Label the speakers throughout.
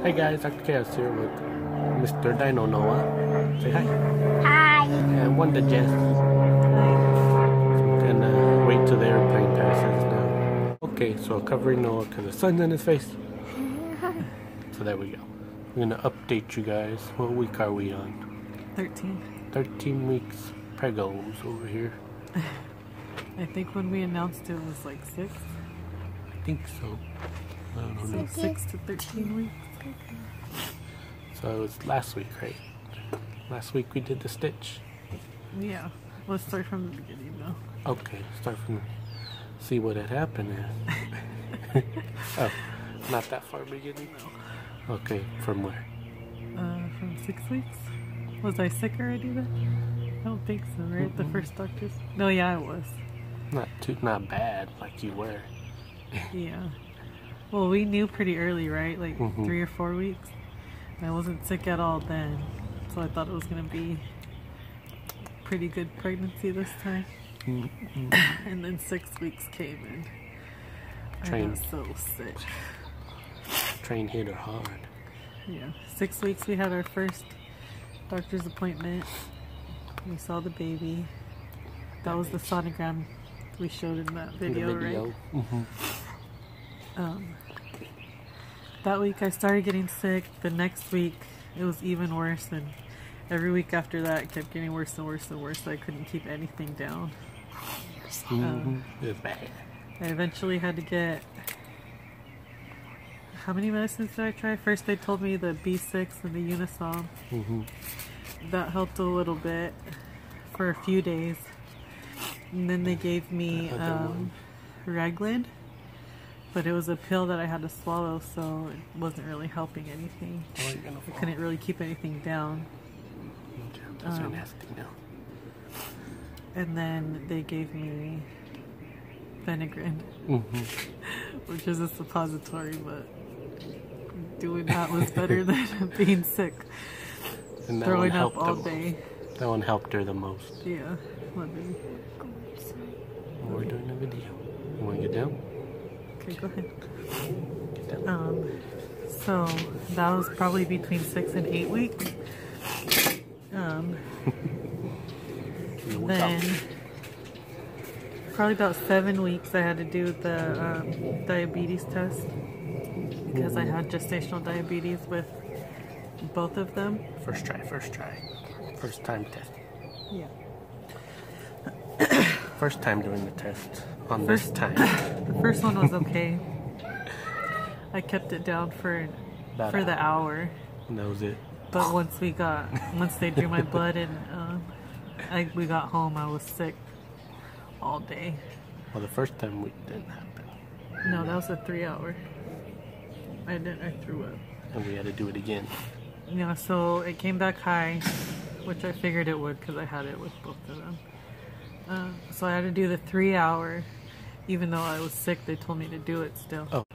Speaker 1: Hey guys, Dr. Chaos here with Mr. Dino Noah. Say hi.
Speaker 2: Hi.
Speaker 1: And Wanda Jess. And wait till the airplane passes now. Okay, so covering Noah because the sun's in his face. So there we go. We're gonna update you guys. What week are we on?
Speaker 3: 13.
Speaker 1: 13 weeks pregos over here.
Speaker 3: I think when we announced it was like 6.
Speaker 1: I think so. I don't know.
Speaker 3: So 6 to 13 weeks.
Speaker 1: So it was last week, right? Last week we did the stitch.
Speaker 3: Yeah. Let's start from the beginning though.
Speaker 1: Okay, start from see what had happened there. Oh, not that far beginning?
Speaker 3: No.
Speaker 1: Okay, from where?
Speaker 3: From 6 weeks? Was I sick already then? I don't think so, right? The first doctor's? No, yeah, I was.
Speaker 1: Not bad like you were.
Speaker 3: Yeah. Well, we knew pretty early, right? Like 3 or 4 weeks. And I wasn't sick at all then. So I thought it was going to be pretty good pregnancy this time. And then 6 weeks came and I got so sick.
Speaker 1: Train hit her hard.
Speaker 3: Yeah. 6 weeks we had our first doctor's appointment. We saw the baby. That was the sonogram we showed in that video, right? That week I started getting sick. The next week it was even worse, and every week after that it kept getting worse and worse and worse. So I couldn't keep anything down.
Speaker 1: It's bad.
Speaker 3: I eventually had to get... How many medicines did I try? First they told me the B6 and the Unisom. That helped a little bit for a few days. And then they gave me Reglan. But it was a pill that I had to swallow, so it wasn't really helping anything. I couldn't really keep anything down.
Speaker 1: Those are nasty now.
Speaker 3: And then they gave me Phenergan, which is a suppository, but doing that was better than being sick.
Speaker 1: And
Speaker 3: throwing up all day.
Speaker 1: That one helped her the most.
Speaker 3: Yeah. Let me...
Speaker 1: We're doing a video. You want to get down?
Speaker 3: Okay, go ahead.
Speaker 1: Get down.
Speaker 3: So that was probably between 6 and 8 weeks. Then probably about 7 weeks I had to do the diabetes test because I had gestational diabetes with both of them.
Speaker 1: First try. First time test.
Speaker 3: Yeah.
Speaker 1: First time doing the test on this time.
Speaker 3: The first one was okay. I kept it down for the hour.
Speaker 1: And that was it.
Speaker 3: But once they drew my blood and we got home, I was sick all day.
Speaker 1: Well, the first time we didn't happen.
Speaker 3: No, that was a 3 hour. I threw up.
Speaker 1: And we had to do it again.
Speaker 3: Yeah, so it came back high, which I figured it would because I had it with both of them. So I had to do the 3 hour, even though I was sick. They told me to do it still. Oh.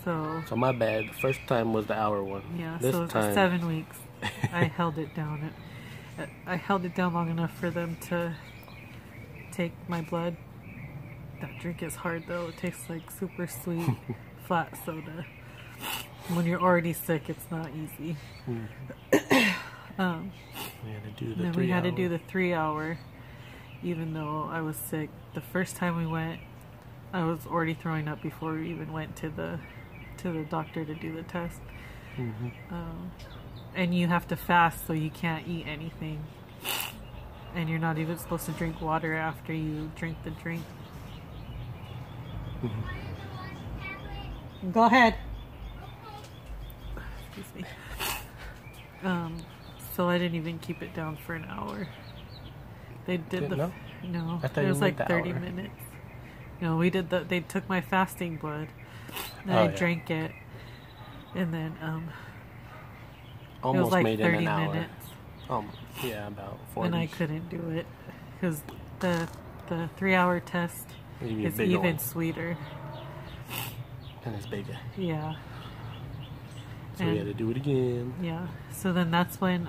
Speaker 3: So
Speaker 1: my bad. The first time was the hour one.
Speaker 3: Yeah.
Speaker 1: This
Speaker 3: so
Speaker 1: time...
Speaker 3: 7 weeks. I held it down. I held it down long enough for them to take my blood. That drink is hard though. It tastes like super sweet flat soda. When you're already sick, it's not easy.
Speaker 1: We had to do the 3 hour.
Speaker 3: We had to do the 3 hour. Even though I was sick. The first time we went, I was already throwing up before we even went to the doctor to do the test. And you have to fast, so you can't eat anything. And you're not even supposed to drink water after you drink the drink. Go ahead. Excuse me. So I didn't even keep it down for an hour. They did
Speaker 1: No?
Speaker 3: No,
Speaker 1: I thought
Speaker 3: it was like 30
Speaker 1: hour.
Speaker 3: minutes. No, we did they took my fasting blood and I drank it, and then
Speaker 1: almost
Speaker 3: it was like
Speaker 1: made
Speaker 3: 30
Speaker 1: in an hour.
Speaker 3: minutes.
Speaker 1: Yeah, about 40.
Speaker 3: And I couldn't do it because the 3 hour test is even sweeter.
Speaker 1: And it's bigger.
Speaker 3: Yeah.
Speaker 1: So we had to do it again.
Speaker 3: Yeah. So then that's when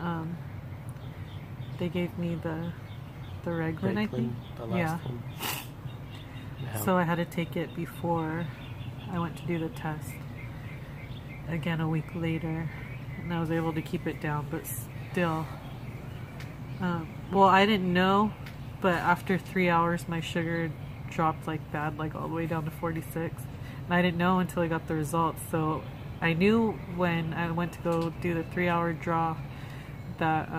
Speaker 3: they gave me the Reglan, I think.
Speaker 1: The last one.
Speaker 3: So I had to take it before I went to do the test. again a week later, and I was able to keep it down, but still. Well, I didn't know, but after 3 hours my sugar dropped like bad, like all the way down to 46, and I didn't know until I got the results. So I knew when I went to go do the 3-hour draw that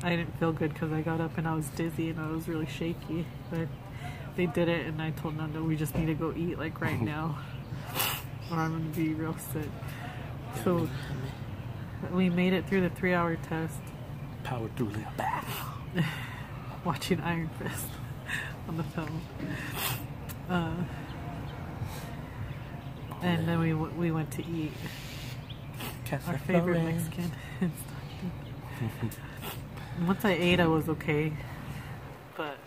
Speaker 3: I didn't feel good because I got up and I was dizzy and I was really shaky. But they did it, and I told Nando we just need to go eat like right now, or I'm gonna be real sick. So we made it through the 3-hour test.
Speaker 1: Power through the back.
Speaker 3: Watching Iron Fist on the film. And then we went to eat our favorite Mexican in Stockton. Once I ate, I was okay, but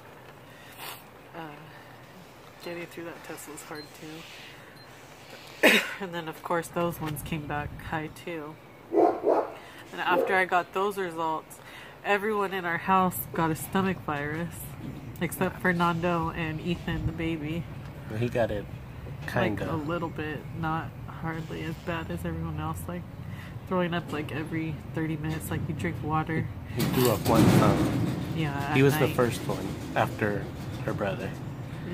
Speaker 3: getting through that test was hard too. And then of course those ones came back high too. And after I got those results, everyone in our house got a stomach virus, except for Nando and Ethan, the baby.
Speaker 1: Well, he got it kind
Speaker 3: like
Speaker 1: of.
Speaker 3: a little bit, not hardly as bad as everyone else. Like throwing up like every 30 minutes, like you drink water.
Speaker 1: He threw up one time.
Speaker 3: Yeah,
Speaker 1: he was the first one after her brother.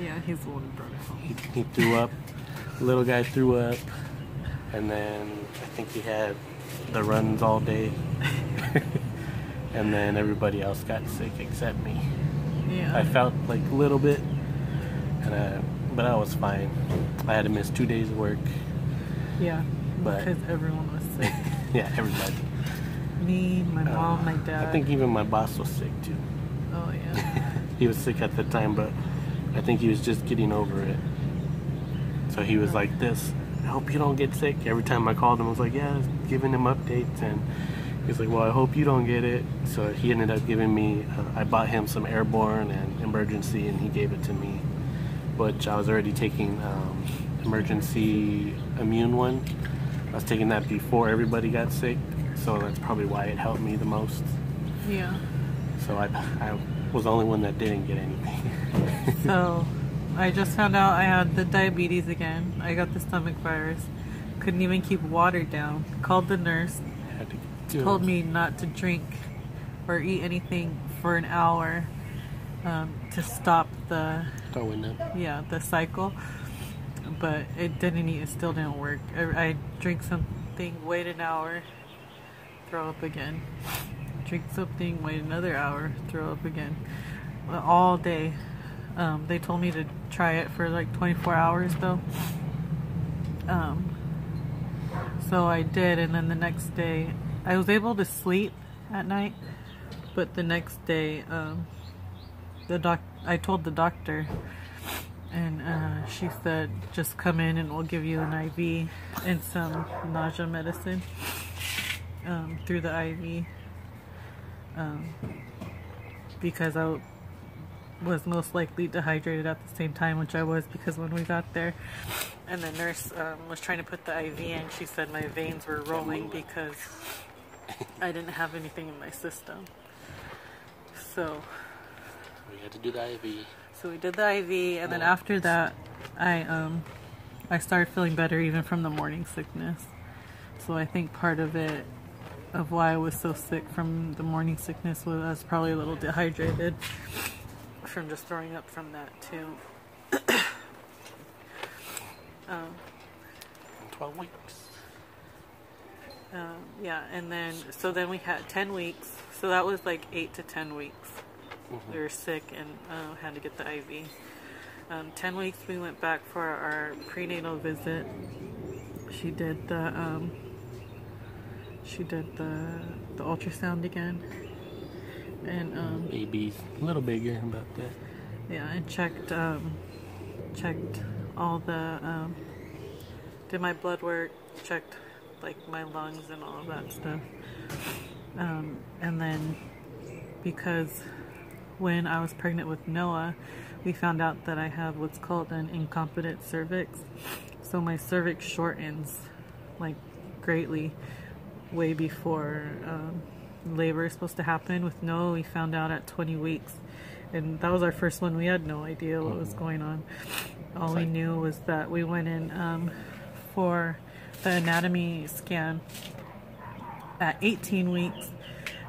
Speaker 3: Yeah, he's the one who brought it home.
Speaker 1: He threw up. Little guy threw up, and then I think he had the runs all day. And then everybody else got sick except me.
Speaker 3: Yeah.
Speaker 1: I felt like a little bit, but I was fine. I had to miss 2 days of work.
Speaker 3: Yeah,
Speaker 1: but
Speaker 3: because everyone was sick.
Speaker 1: Yeah, everybody.
Speaker 3: Me, my mom, my dad.
Speaker 1: I think even my boss was sick too.
Speaker 3: Oh yeah.
Speaker 1: He was sick at the time, but I think he was just getting over it. So he was like this, I hope you don't get sick. Every time I called him, I was like, yeah, giving him updates, and he's like, well, I hope you don't get it. So he ended up giving me, I bought him some Airborne and Emergency, and he gave it to me, which I was already taking Emergency Immune one. I was taking that before everybody got sick, so that's probably why it helped me the most.
Speaker 3: Yeah.
Speaker 1: So I was the only one that didn't get anything.
Speaker 3: So I just found out I had the diabetes again. I got the stomach virus. Couldn't even keep water down. Called the nurse. Told me not to drink or eat anything for an hour to stop the the cycle. But it still didn't work. I drink something, wait an hour, throw up again. Drink something, wait another hour, throw up again. All day. They told me to try it for like 24 hours though. So I did, and then the next day I was able to sleep at night, but the next day I told the doctor, and she said just come in and we'll give you an IV and some nausea medicine through the IV, because I was most likely dehydrated at the same time, which I was, because when we got there and the nurse was trying to put the IV in, she said my veins were rolling because I didn't have anything in my system. So
Speaker 1: we had to do the IV.
Speaker 3: So we did the IV, and then after that I started feeling better even from the morning sickness. So I think part of why I was so sick from the morning sickness was I was probably a little dehydrated from just throwing up from that too.
Speaker 1: 12 weeks.
Speaker 3: Yeah, and then we had 10 weeks. So that was like 8 to 10 weeks. We were sick and had to get the IV. 10 weeks we went back for our prenatal visit. She did the ultrasound again, and
Speaker 1: baby's a little bigger about that.
Speaker 3: Yeah, and checked all the did my blood work, checked like my lungs and all of that stuff, and then because when I was pregnant with Noah, we found out that I have what's called an incompetent cervix. So my cervix shortens like greatly way before labor is supposed to happen. With Noah, we found out at 20 weeks. And that was our first one. We had no idea what was going on. All we knew was that we went in for the anatomy scan at 18 weeks,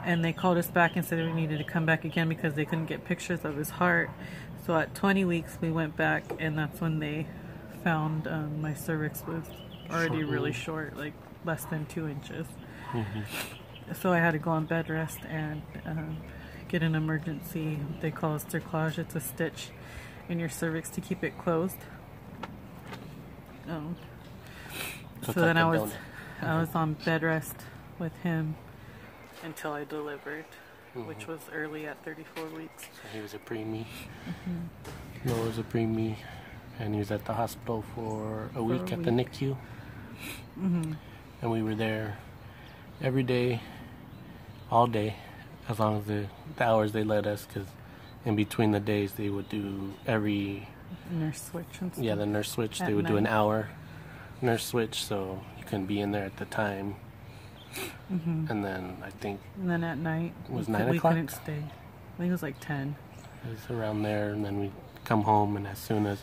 Speaker 3: and they called us back and said we needed to come back again because they couldn't get pictures of his heart. So at 20 weeks we went back, and that's when they found my cervix was already really short, like less than 2 inches. So I had to go on bed rest and get an emergency, they call it cerclage. It's a stitch in your cervix to keep it closed. So then I was on bed rest with him until I delivered, which was early at 34 weeks.
Speaker 1: So he was a preemie. Noah was a preemie, and he was at the hospital for a week at the NICU. And we were there every day, all day, as long as the hours they let us, because in between the days they would do every
Speaker 3: nurse switch and stuff.
Speaker 1: Yeah, the nurse switch. They would do an hour nurse switch, so you couldn't be in there at the time. And then I think.
Speaker 3: And then at night,
Speaker 1: it was 9 o'clock.
Speaker 3: We couldn't stay. I think it was like 10.
Speaker 1: It was around there, and then we come home, and as soon as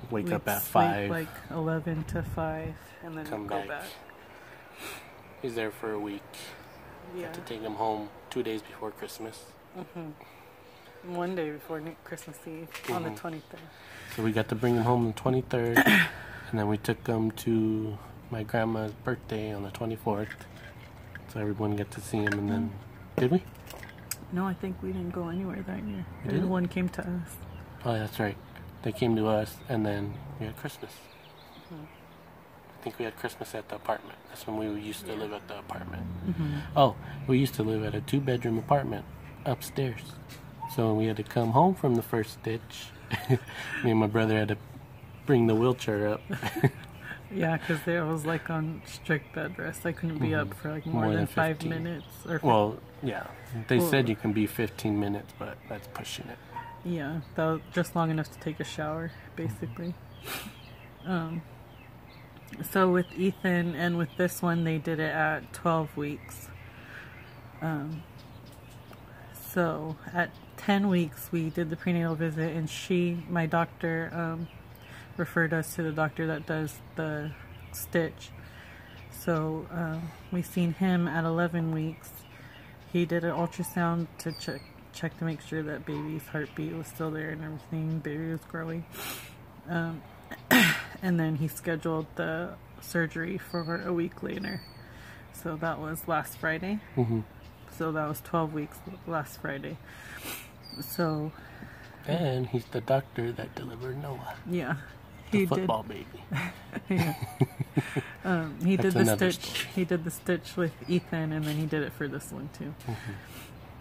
Speaker 1: wake up at 5,
Speaker 3: like 11 to 5, and then
Speaker 1: come
Speaker 3: go
Speaker 1: back. He's there for a week.
Speaker 3: Yeah.
Speaker 1: Had to take him home 2 days before Christmas.
Speaker 3: 1 day before Christmas Eve on the 23rd.
Speaker 1: So we got to bring him home on the 23rd, and then we took him to my grandma's birthday on the 24th. So everyone got to see him, and then did we?
Speaker 3: No, I think we didn't go anywhere that year.
Speaker 1: We didn't?
Speaker 3: Everyone came to us.
Speaker 1: Oh, that's right. They came to us, and then we had Christmas. I think we had Christmas at the apartment. That's when we used to live at the apartment. Oh, we used to live at a 2-bedroom apartment upstairs. So when we had to come home from the first stitch, me and my brother had to bring the wheelchair up.
Speaker 3: Yeah, because I was like on strict bed rest. I couldn't be up for like more than 5 minutes.
Speaker 1: Well, yeah. They said you can be 15 minutes, but that's pushing it.
Speaker 3: Yeah, that was just long enough to take a shower, basically. So with Ethan and with this one, they did it at 12 weeks. So at 10 weeks, we did the prenatal visit, and my doctor, referred us to the doctor that does the stitch. So we seen him at 11 weeks. He did an ultrasound to check to make sure that baby's heartbeat was still there and everything. Baby was growing. And then he scheduled the surgery for a week later. So that was last Friday. So that was 12 weeks last Friday. So.
Speaker 1: And he's the doctor that delivered Noah.
Speaker 3: Yeah.
Speaker 1: The football baby.
Speaker 3: Yeah. He did the stitch. Story. He did the stitch with Ethan, and then he did it for this one too.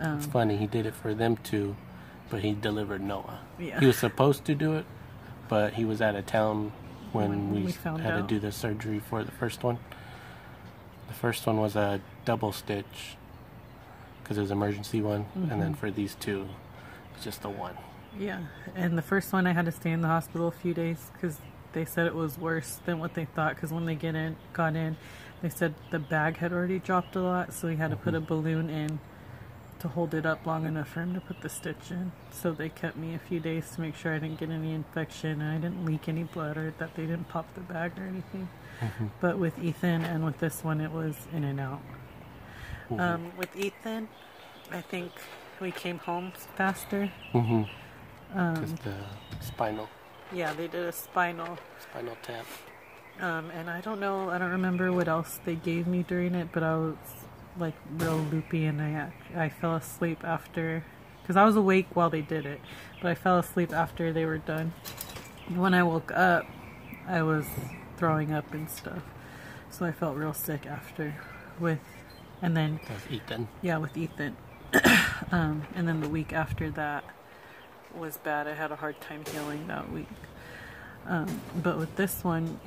Speaker 1: It's funny. He did it for them too, but he delivered Noah.
Speaker 3: Yeah.
Speaker 1: He was supposed to do it, but he was out of town when we had to do the surgery for the first one. The first one was a double stitch because it was an emergency one, and then for these two, it's just the one.
Speaker 3: Yeah, and the first one I had to stay in the hospital a few days because they said it was worse than what they thought. Because when they got in, they said the bag had already dropped a lot, so we had to put a balloon in to hold it up long enough for him to put the stitch in. So they kept me a few days to make sure I didn't get any infection and I didn't leak any blood, or that they didn't pop the bag or anything. But with Ethan and with this one, it was in and out. With Ethan, I think we came home faster.
Speaker 1: Just the spinal.
Speaker 3: Yeah, they did a spinal
Speaker 1: tap.
Speaker 3: And I don't remember what else they gave me during it, but I was like real loopy, and I fell asleep after, because I was awake while they did it, but I fell asleep after they were done. When I woke up, I was throwing up and stuff, so I felt real sick after. And then
Speaker 1: with Ethan.
Speaker 3: Yeah, with Ethan. And then the week after that was bad. I had a hard time healing that week. But with this one,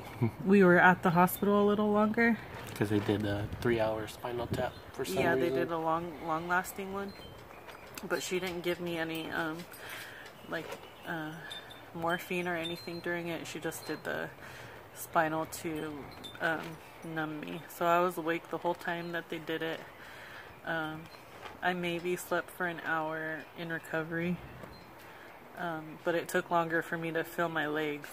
Speaker 3: we were at the hospital a little longer.
Speaker 1: Because they did a 3-hour spinal tap for some reason.
Speaker 3: Yeah, they did a long-lasting one. But she didn't give me any, morphine or anything during it. She just did the spinal to numb me. So I was awake the whole time that they did it. I maybe slept for an hour in recovery. But it took longer for me to feel my legs.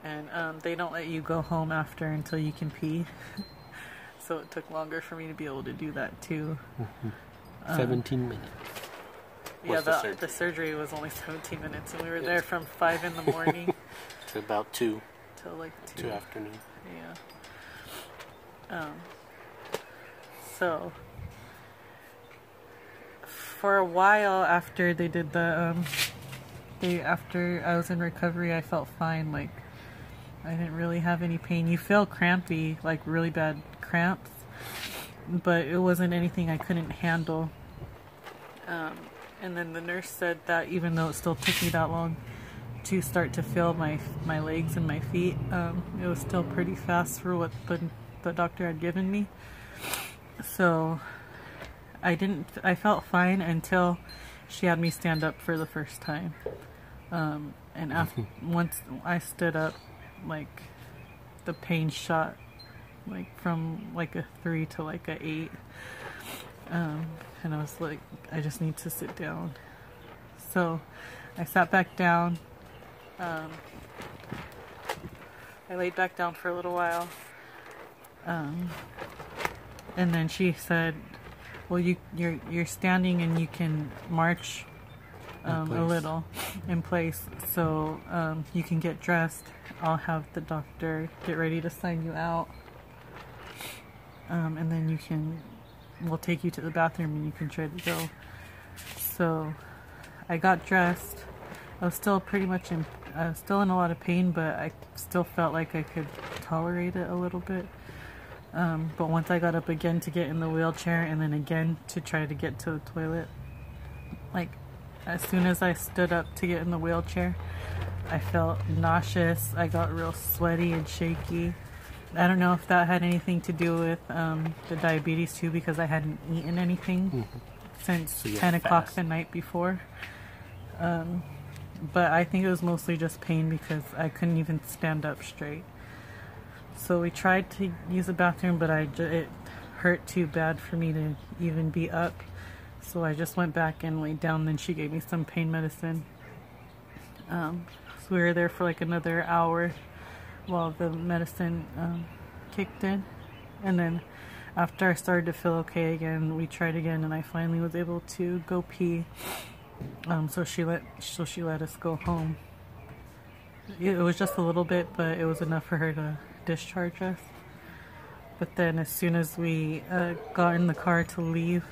Speaker 3: and they don't let you go home after until you can pee. So it took longer for me to be able to do that too.
Speaker 1: 17 minutes.
Speaker 3: Yeah, the surgery was only 17 minutes, and we were there from 5 in the morning
Speaker 1: to about 2.
Speaker 3: Till like
Speaker 1: 2 afternoon.
Speaker 3: Yeah. So for a while after they did the after I was in recovery, I felt fine. Like, I didn't really have any pain. You feel crampy, like really bad cramps, but it wasn't anything I couldn't handle. And then the nurse said that even though it still took me that long to start to feel my legs and my feet, it was still pretty fast for what the doctor had given me. So I felt fine until she had me stand up for the first time. And once I stood up, like, the pain shot, like, from like a 3 to like a 8. And I was like, I just need to sit down. So I sat back down. I laid back down for a little while. And then she said, well, you're standing and you can march a little in place, so you can get dressed. I'll have the doctor get ready to sign you out, and then we'll take you to the bathroom and you can try to go. So I got dressed. I was still still in a lot of pain, but I still felt like I could tolerate it a little bit. But once I got up again to get in the wheelchair and then again to try to get to the toilet, like, as soon as I stood up to get in the wheelchair, I felt nauseous. I got real sweaty and shaky. I don't know if that had anything to do with the diabetes too, because I hadn't eaten anything since 10 o'clock the night before. But I think it was mostly just pain because I couldn't even stand up straight. So we tried to use the bathroom, but it hurt too bad for me to even be up. So I just went back and laid down. Then she gave me some pain medicine. So we were there for like another hour while the medicine kicked in. And then after I started to feel okay again, we tried again, and I finally was able to go pee. So she let us go home. It was just a little bit, but it was enough for her to discharge us. But then as soon as we got in the car to leave,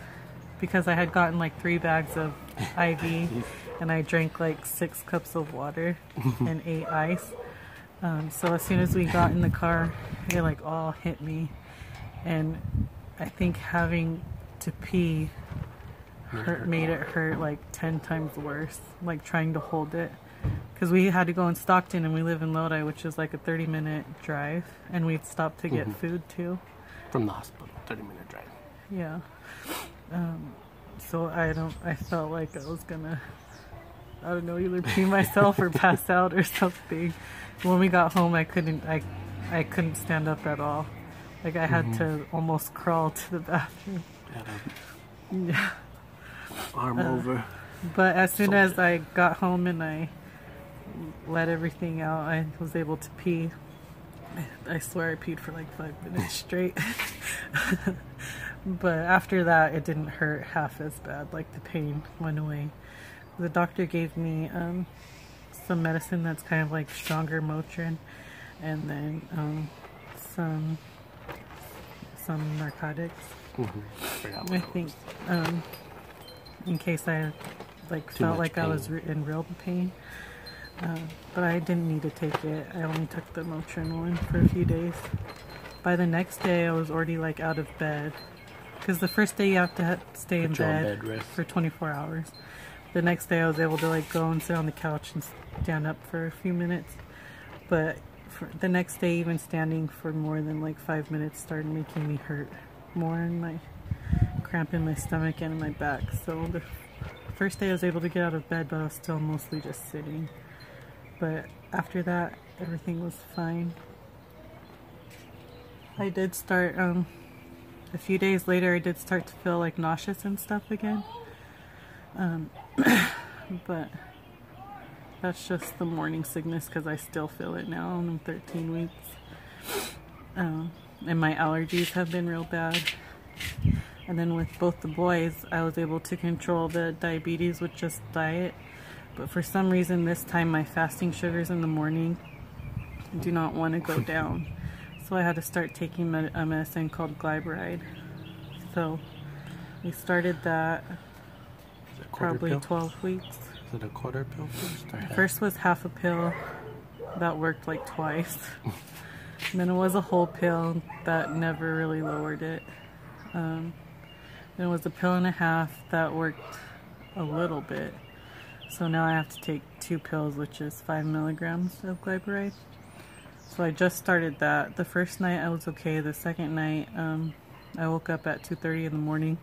Speaker 3: because I had gotten like 3 bags of IV and I drank like 6 cups of water and 8 ice. So as soon as we got in the car, it like all hit me. And I think having to pee made it hurt like 10 times worse, like trying to hold it. Because we had to go in Stockton and we live in Lodi, which is like a 30-minute drive. And we'd stop to get food too.
Speaker 1: From the hospital, 30-minute drive.
Speaker 3: Yeah. So I felt like I was gonna, I don't know, either pee myself or pass out or something. When we got home, I couldn't stand up at all. Like, I had to almost crawl to the bathroom. Yeah.
Speaker 1: Arm over.
Speaker 3: But as soon as I got home and I let everything out, I was able to pee. I swear I peed for like 5 minutes straight. But after that, it didn't hurt half as bad. Like, the pain went away. The doctor gave me some medicine that's kind of like stronger Motrin, and then some narcotics. I think in case I felt like I was in real pain. But I didn't need to take it. I only took the Motrin one for a few days. By the next day, I was already like out of bed. Because the first day you have to stay in bed for 24 hours. The next day I was able to like go and sit on the couch and stand up for a few minutes. But for the next day, even standing for more than like 5 minutes started making me hurt more, in my cramp in my stomach and in my back. So the first day I was able to get out of bed, but I was still mostly just sitting. But after that, everything was fine. I did start, a few days later, I did start to feel like nauseous and stuff again. But That's just the morning sickness because I still feel it now. I'm 13 weeks. And my allergies have been real bad. And then with both the boys, I was able to control the diabetes with just diet. But for some reason this time my fasting sugars in the morning do not want to go down. So I had to start taking a medicine called Glyburide. So we started that probably
Speaker 1: pill?
Speaker 3: 12 weeks.
Speaker 1: Is it a quarter pill first? Or
Speaker 3: First was half a pill. That worked like twice. And then it was a whole pill that never really lowered it. Then it was a pill and a half that worked a little bit. So now I have to take 2 pills, which is 5 milligrams of Glyburide. So I just started that. The first night I was okay. The second night I woke up at 2:30 in the morning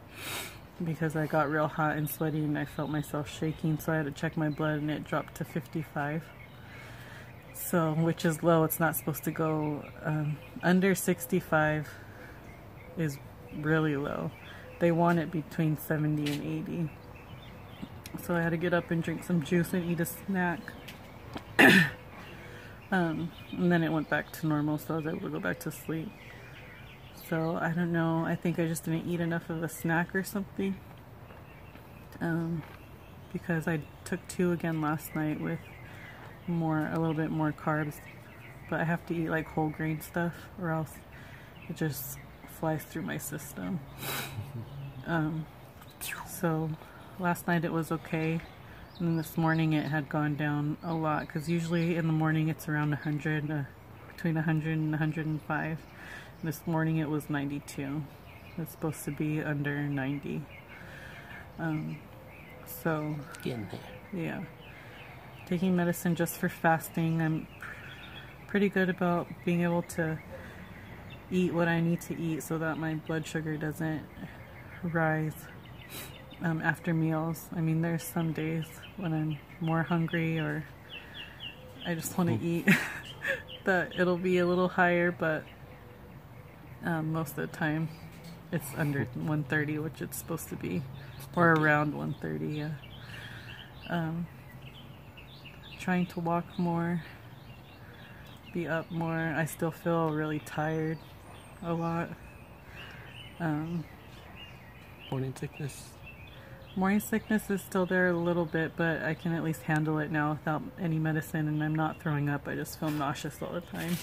Speaker 3: because I got real hot and sweaty and I felt myself shaking. So I had to check my blood and it dropped to 55. So, which is low. It's not supposed to go under 65 is really low. They want it between 70 and 80. So I had to get up and drink some juice and eat a snack. And then it went back to normal, so I was able to go back to sleep. So I don't know, I think I just didn't eat enough of a snack or something. Because I took 2 again last night with a little bit more carbs. But I have to eat like whole grain stuff or else it just flies through my system. So last night it was okay. And then this morning it had gone down a lot because usually in the morning it's around 100, between 100 and 105. This morning it was 92. It's supposed to be under 90. So
Speaker 1: getting there.
Speaker 3: Yeah, taking medicine just for fasting. I'm pretty good about being able to eat what I need to eat so that my blood sugar doesn't rise after meals. I mean, there's some days when I'm more hungry or I just want to eat that it'll be a little higher, but most of the time it's under 130, which it's supposed to be, or around 130. Yeah. Trying to walk more, be up more. I still feel really tired a lot.
Speaker 1: Morning sickness.
Speaker 3: Morning sickness is still there a little bit, but I can at least handle it now without any medicine, and I'm not throwing up. I just feel nauseous all the time.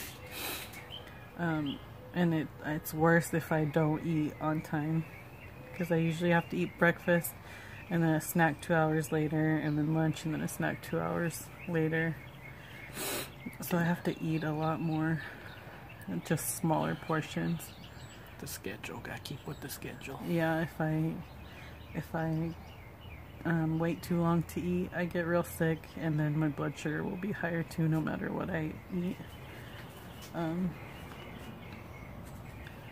Speaker 3: And it's worse if I don't eat on time, because I usually have to eat breakfast and then a snack 2 hours later, and then lunch and then a snack 2 hours later. So I have to eat a lot more, just smaller portions.
Speaker 1: The schedule, gotta keep with the schedule.
Speaker 3: Yeah, if I wait too long to eat, I get real sick, and then my blood sugar will be higher too, no matter what I eat.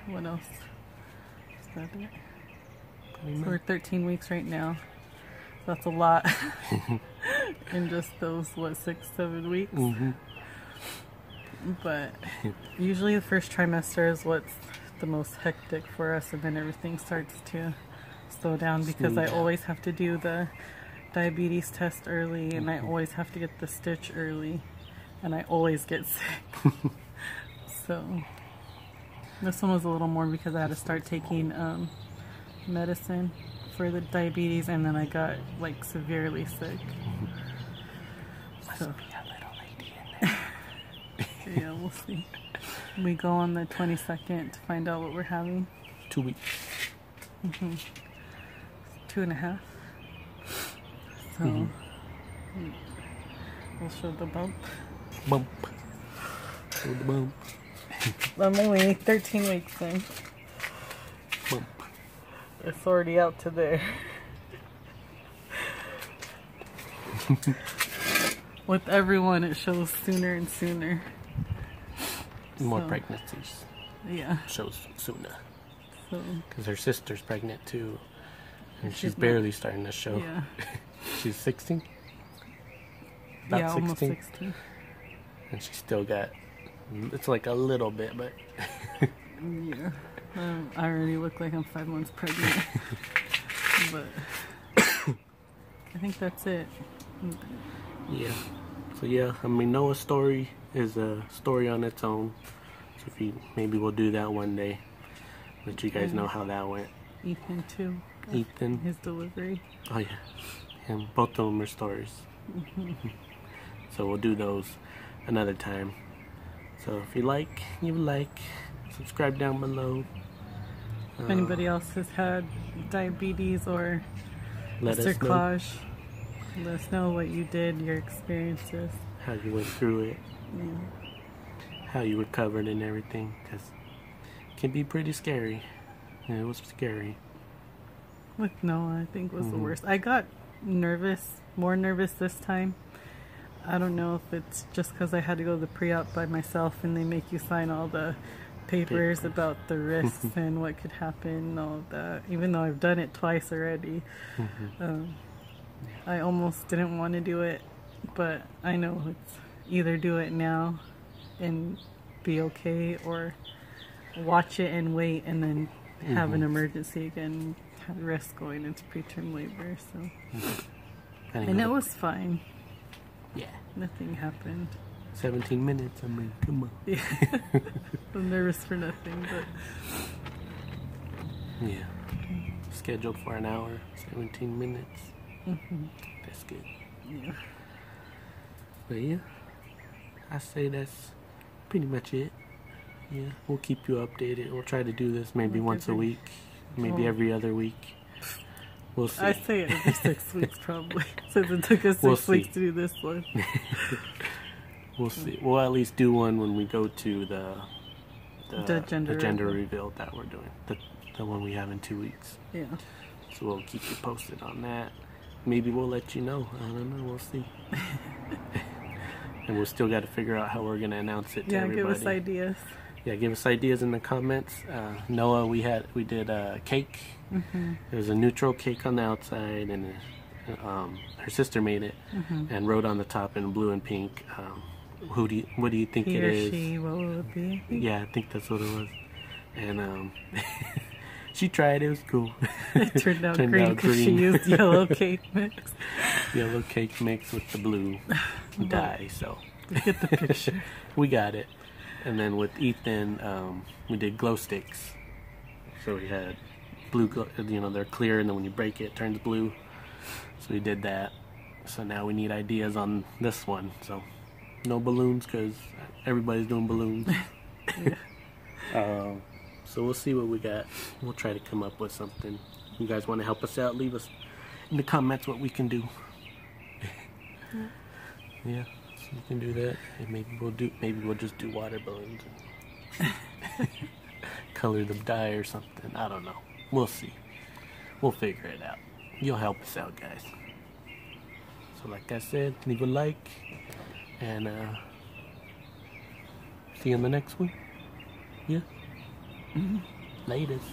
Speaker 3: What else? Is that it? So we're 13 weeks right now. That's a lot in just those, what, 6-7 weeks?
Speaker 1: Mm-hmm.
Speaker 3: But usually the first trimester is what's the most hectic for us, and then everything starts to slow down because I always have to do the diabetes test early, and I always have to get the stitch early, and I always get sick. So this one was a little more because I had to start taking medicine for the diabetes, and then I got like severely sick. So,
Speaker 1: be a little lady in there.
Speaker 3: yeah, we'll see. We go on the 22nd to find out what we're having.
Speaker 1: 2 weeks.
Speaker 3: 2.5. So we'll show the bump.
Speaker 1: Bump. Show the bump.
Speaker 3: I'm only 13 weeks in.
Speaker 1: Bump.
Speaker 3: It's already out to there. With everyone, it shows sooner and sooner.
Speaker 1: More
Speaker 3: So,
Speaker 1: pregnancies.
Speaker 3: Yeah.
Speaker 1: Shows sooner.
Speaker 3: So,
Speaker 1: Because her sister's pregnant too. And she's
Speaker 3: She's not-
Speaker 1: barely starting to show.
Speaker 3: yeah.
Speaker 1: She's 16? About
Speaker 3: Yeah, almost
Speaker 1: 16?
Speaker 3: 16.
Speaker 1: And she's still got, it's like a little bit, but
Speaker 3: Yeah. I already look like I'm 5 months pregnant. But I think that's it.
Speaker 1: yeah. So yeah, I mean, Noah's story is a story on its own. So if maybe we'll do that one day. Let you guys know how that went.
Speaker 3: Ethan too.
Speaker 1: Ethan.
Speaker 3: His delivery.
Speaker 1: Oh yeah. And both of them are stories. So we'll do those another time. So if you like, subscribe down below.
Speaker 3: If anybody else has had diabetes or
Speaker 1: Let us know.
Speaker 3: Claus, let us know what you did, your experiences.
Speaker 1: How you went through it.
Speaker 3: Yeah.
Speaker 1: How you recovered and everything. Because it can be pretty scary. Yeah, it was scary.
Speaker 3: With Noah, I think was the worst. I got more nervous this time. I don't know if it's just because I had to go to the pre-op by myself and they make you sign all the papers about the risks and what could happen and all of that. Even though I've done it twice already. I almost didn't want to do it, but I know it's either do it now and be okay or watch it and wait and then have an emergency again. Had risk going into preterm labor, so and it was fine.
Speaker 1: Yeah,
Speaker 3: nothing happened.
Speaker 1: 17 minutes. I mean, come on.
Speaker 3: Yeah. I'm nervous for nothing, but
Speaker 1: yeah. Scheduled for an hour, 17 minutes. That's good.
Speaker 3: Yeah.
Speaker 1: But yeah, I say that's pretty much it. Yeah, we'll keep you updated. We'll try to do this maybe once a week, maybe every other week. We'll see.
Speaker 3: I say every 6 weeks probably, since it took us 6 weeks to do this one.
Speaker 1: We'll see. We'll at least do one when we go to the gender reveal that we're doing. The one we have in 2 weeks.
Speaker 3: Yeah.
Speaker 1: So we'll keep you posted on that. Maybe we'll let you know. I don't know. We'll see. And we'll still got to figure out how we're going to announce it to everybody.
Speaker 3: Yeah, give us ideas.
Speaker 1: Yeah, give us ideas in the comments. Noah, we did a cake. There was a neutral cake on the outside, and her sister made it and wrote on the top in blue and pink. What do you think it is?
Speaker 3: She, what will it be?
Speaker 1: Yeah, I think that's what it was. And she tried. It was cool.
Speaker 3: It turned out green because she used yellow cake mix.
Speaker 1: Yellow cake mix with the blue dye. So
Speaker 3: we get the picture.
Speaker 1: We got it. And then with Ethan, we did glow sticks. So we had blue, they're clear, and then when you break it, it turns blue. So we did that. So now we need ideas on this one. So no balloons because everybody's doing balloons. So we'll see what we got. We'll try to come up with something. You guys want to help us out? Leave us in the comments what we can do. Yeah. So you can do that, and maybe we'll just do water balloons and color them dye or something. I don't know. We'll see. We'll figure it out. You'll help us out, guys. So like I said, leave a like, and see you in the next one. Yeah. Latest.